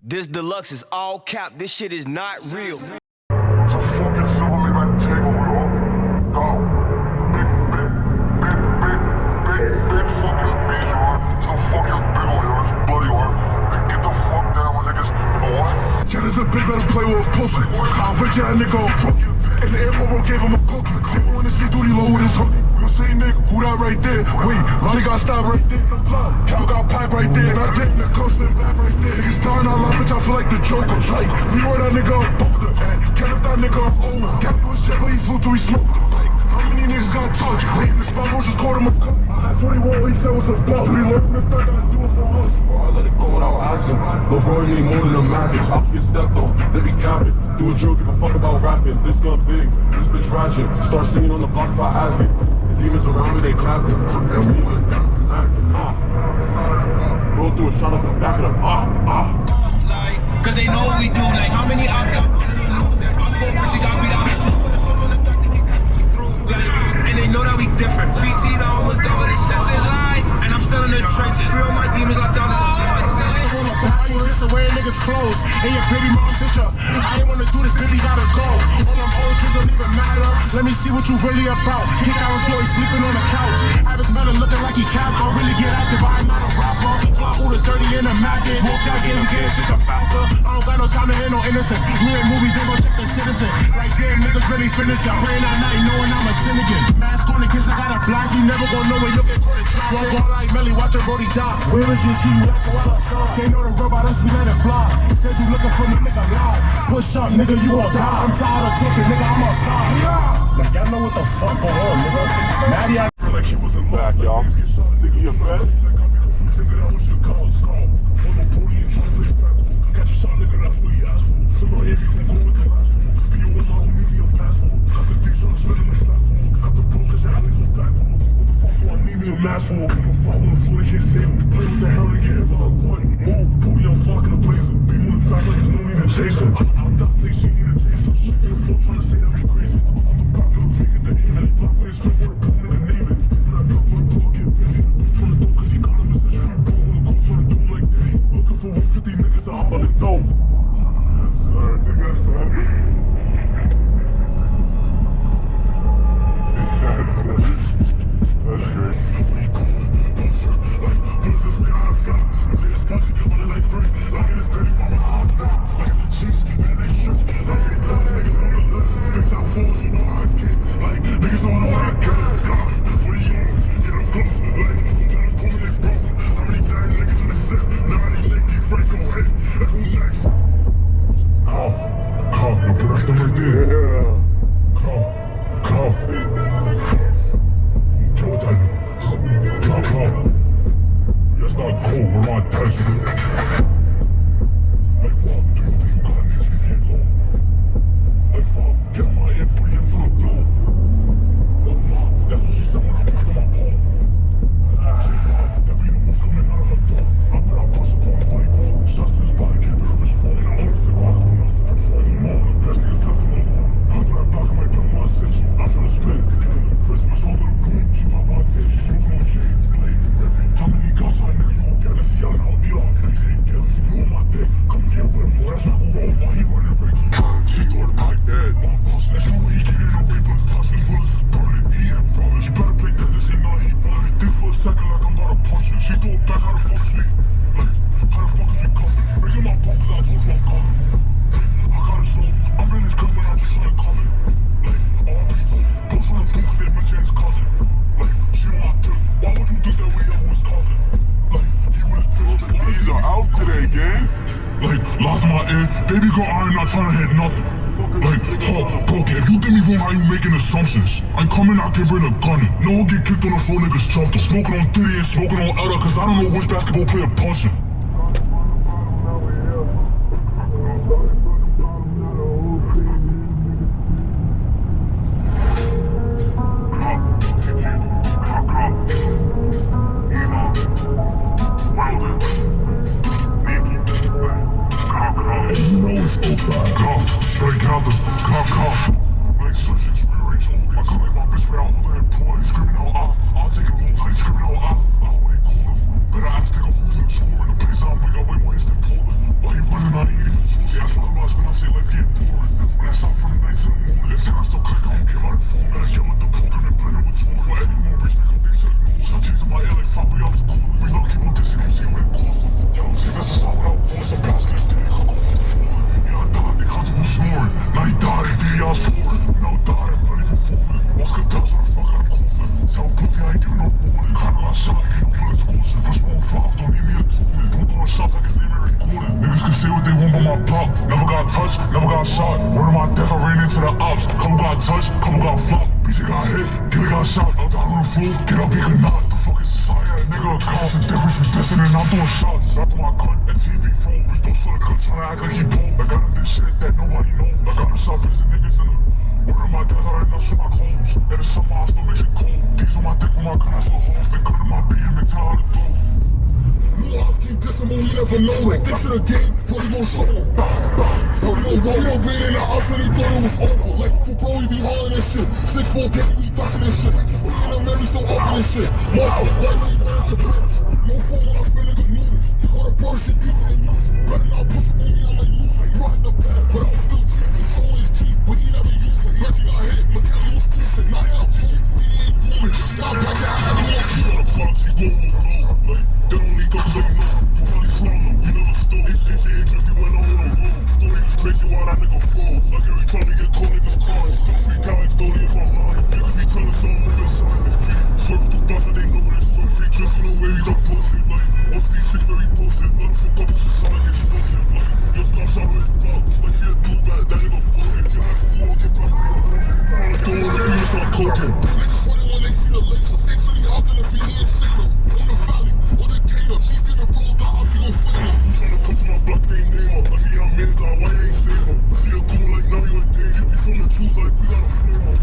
This deluxe is all cap. This shit is not real. So fucking silver leaf at the table, bro. Go. Big fucking beat, yard. So fucking big on yard. It's bloody hard. And get the fuck down, my niggas. You know what? Yeah, there's a big better play with a pussy. I'll rich that nigga a rookie. And the airport bro gave him a cookie. They wanna see duty low with his hook. Real say nigga, who that right there? Wait, Lonnie got stopped right there in the blood. Cal got pipe right there. And I did the coast and back right there. Niggas dying out loud, bitch, I feel like the Joker. Like, we were that nigga a boulder. And can't if that nigga a owner. Kelly was jet, but he flew till he smoked him. Like, how many niggas got touched? Wait, the spot bro just called him a cup. That's what he want, he said was a buck. We learned the third, gotta do it for us. I let it go without asking. Lil' bro, you need more than a package. I'll get stepped on, they be capping. Do a drill, give a fuck about rapping. This gun big, this bitch ratchet. Start singing on the block if I ask it. The demons around me, they clapping. And we went down from acting. Roll through a shot up the back of the Like, cause they know what we do. Like, how many ops got put in the news? I spoke, but you got beat out. Put a sauce on the back to get through. Like, and they know that we different. VT done almost done with the sentence. Like, and I'm still in the trenches. Free all my demons locked down in the trenches. This is wearing niggas' clothes. And your baby mom sister. I ain't wanna do this, baby, gotta go. All them old kids don't even matter. Let me see what you really about. Kick hours boy sleeping on the couch. Have his mother looking like he capped. Don't really get active, I'm not a rapper. Fly all the 30 in a magnet. Walk that game, we get shit the faster. I don't got no time to hear no innocence. We ain't movie, they gon' check the citizen. Like damn, niggas really finished. I'm praying at night, knowing I'm a sin again. Mask on the kiss, I got a blast. You never gon' know when you'll get caught in traffic. Won't go like Melly, watch your brody die. Where is your G? They know the real about us, we let it fly. Said you looking for me, nigga, lie. Push up, nigga, you gon' die. I'm tired of talking, nigga, I'm outside. Like, y'all know what the fuck going on, nigga. Maddie, I like he was in back, y'all. Nigga, you bet? Mask for follow the floor, they can't save him. Play with the hell, they get hit by like what? Move, booty, I'm fucking a blazer. Be moving fast like there's no need to chase him. I'm not saying she need a chaser. She in the floor trying to say that we crazy. I'm the back of the figure, the aim, and the block with his friend with a boom, nigga, name it. When I drop my dog, get busy. The bitch on the dope, cause he got him a century. Bro, on the coast, trying to do him like Diddy. Looking for 150 niggas out on the dope. Sorry, nigga, sorry. That's great. Baby girl, I ain't not trying to hit nothing. Like, broke it. If you think me wrong, how you making assumptions? I'm coming out, can bring a gun in. No one get kicked on the floor, niggas jumped. Smoking on 30 and smoking on Ella, cause I don't know which basketball player punching. I say life get boring. When I stop from the night to the morning, if I still click, I don't care about the phone. Gotta get with the poke and blend it with two. For any more rich, make them think to ignore. Stop chasing my LA 5, we off the corner. We gotta keep on dissing, don't see what it costs them. Y'all don't take this aside without calling some basket of dick. I go on board. Yeah, I died, they comfortable snoring. Now he died, and DDR's pouring. Now died, and bloody performing. Oscar does what the fuck I'm coughing. Tell Boogie I ain't giving no warning. Kinda got shot, ain't no bullets coursing. Push my own 5, don't need me a tooling. Don't throw shots like his name ain't recorded. Niggas can say what they want, but my block never got touched, never got shot. Word of my death, I ran into the ops. Couple got touched, couple got flopped. BJ got hit, Gilly got shot. Out down on the floor, get up, he could not. The fuck is society, nigga? Cost the difference with dissing and I'm doing shots. Strapped to my cut, and TB phone. Rito for the cut, tryna act like he bold. I got this shit that nobody knows. I got the surface and niggas in the word of my death, I ran nuts with my clothes. And the summer, I still makes it cold. These on my dick with my gun, I still hold. They cut in my BM and tell how to do. You off, keep dissing, but we never know. Like this in a game, bro, you gon' show him. Bro, you gon' rain in the house and he thought it was over. Like, for bro, he be hauling this shit. 6'4" gang, we ducking this shit. We in the man, we still open this shit. Motherfucker, why you ain't running to bitch? No phone when I spend niggas newness. All the bird shit, keep it in use. Better not push it on me, I might lose it. You hit the pad, but I'm still cheap. His phone is cheap, but he never use it. Reggie got hit, McKelly was pushing. Now he out cool, he ain't booming. Stop back to everyone, he on the clock, he go overblow. Like, they don't need guns, they know. You probably swallow, we never stole. AKA 50 went on the road. Thought he was crazy while that nigga fall. Like every time he get caught, niggas crying. Still freak out like Stoli if I'm lying. Niggas be telling some moving silent. Swerve through bus, but they know what it's doing. Free trips in the way we don't post it. Like, 1v6 very posted. Let him for double shit, sound like explosive. Like, yo, Scott shot on his block. Like he a dude bad, that nigga boring. Your ass for who won't get back. I'm throwing the beat, start coking. Niggas funny when they see the laser. Same for the hopping if he ain't signal. On the valley, or the K-up. She's gonna blow down, I feel fatal. You tryna come to my block, they name up. Like he got minutes down, why you ain't save him? See a cool like now you a danger. We from the truth like we got a flame up.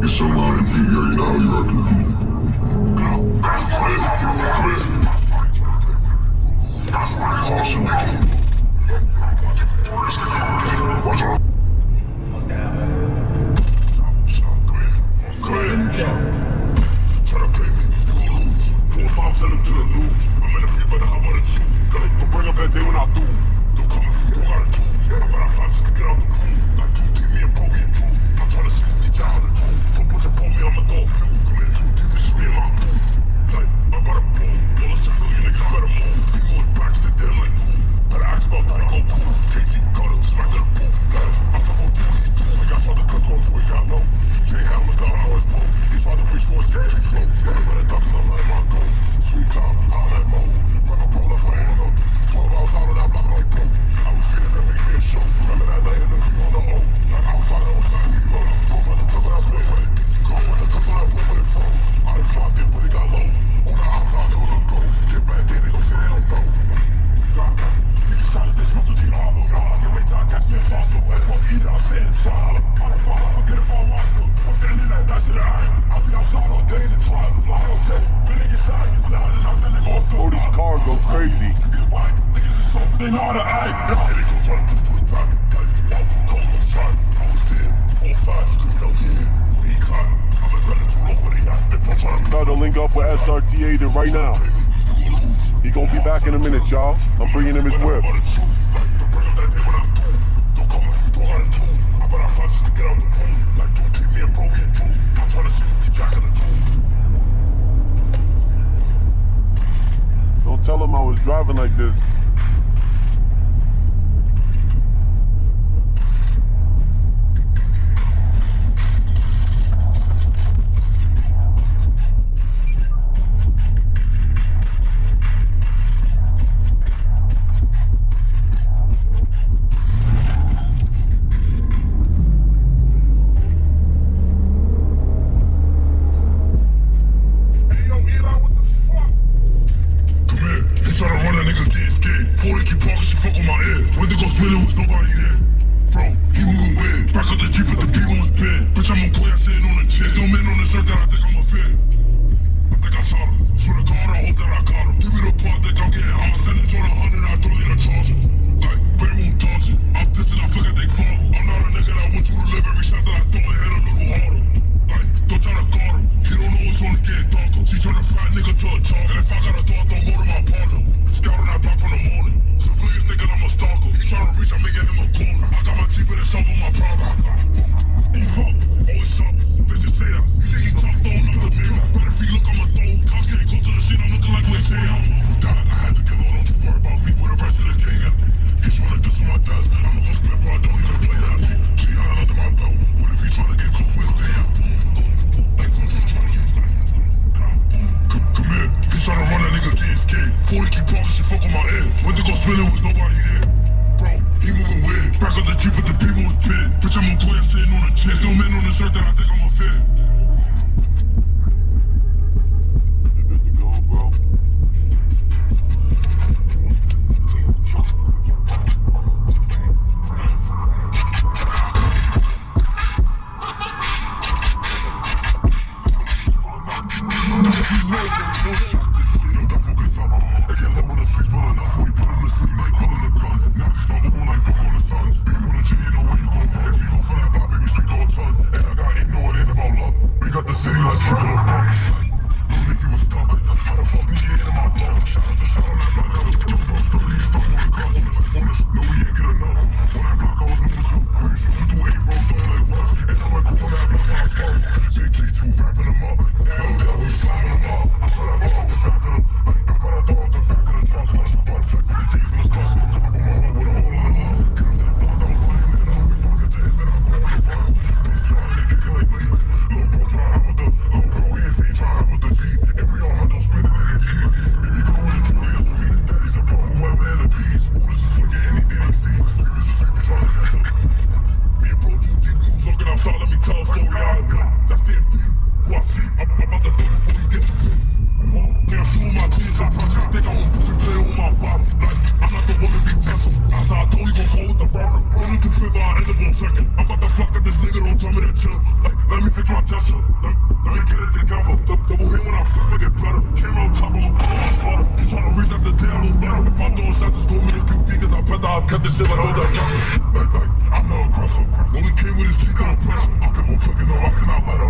It's so loud in here, you know how you reckon. That's my awesome. Watch out. Fuck that. Go ahead. Try to play me, you gon' lose. 4 or 5, tell them to the news. I'm in the free, but I want to cheat. Don't bring up that day when I do. Don't come if you don't gotta do. I better find just to get out the room. Like you did me and Bogey and Drew. I'm trying to see me down the truth. Don't push up on me, I'ma throw a few. Come in, 2 deep, this is me and my boo. Like, I'm about to pull. All the civilian niggas better move. He moves back, sit there like cool. Better ask about that, go cool. KG got up, smack to the booth. Like, I'm gonna go do what he do. We got shot the cut off, we got low. Jay Hammer's got how it's pulled. He's about to reach for his KG flow. Everybody duck, cause I'm letting my go. Sweet cloud, I'll let mo. Run up, roll up, hand up. 12 hours out of that block like broke. I was feeling to make me a show. Remember that night in the view on the O. Like outside of the side, we run. Go for the cover, I play with it. Go for the cover, I play with it froze. I done flopped it, but it got low. On the outside, there was a goal. Get back there, they gon' say they don't know. He decided they smoked the arbor. I can't wait till I catch me a foster. Fuck either, I said inside. I don't fall, I forget about Roscoe. Fuck that nigga, that shit I ain't. I'll be outside all day in the tribe. Like, okay, when they get side, it's loud and knock that nigga off the Cody's car goes crazy. You get white, niggas is soft, they know how to act. Here they go try to push to the top. Walk through cold, no shot. I was dead, 4 5, screaming out here. We caught, I'm a better too low where they at. They pro trying to About to link up with SRT Aidann right now. He gonna be back in a minute, y'all. I'm bringing him his whip. Don't come if you don't driving like this.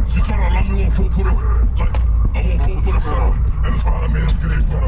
She tryna lock me on full for the, like, I want full for the setup. And it's fine, I made him get it.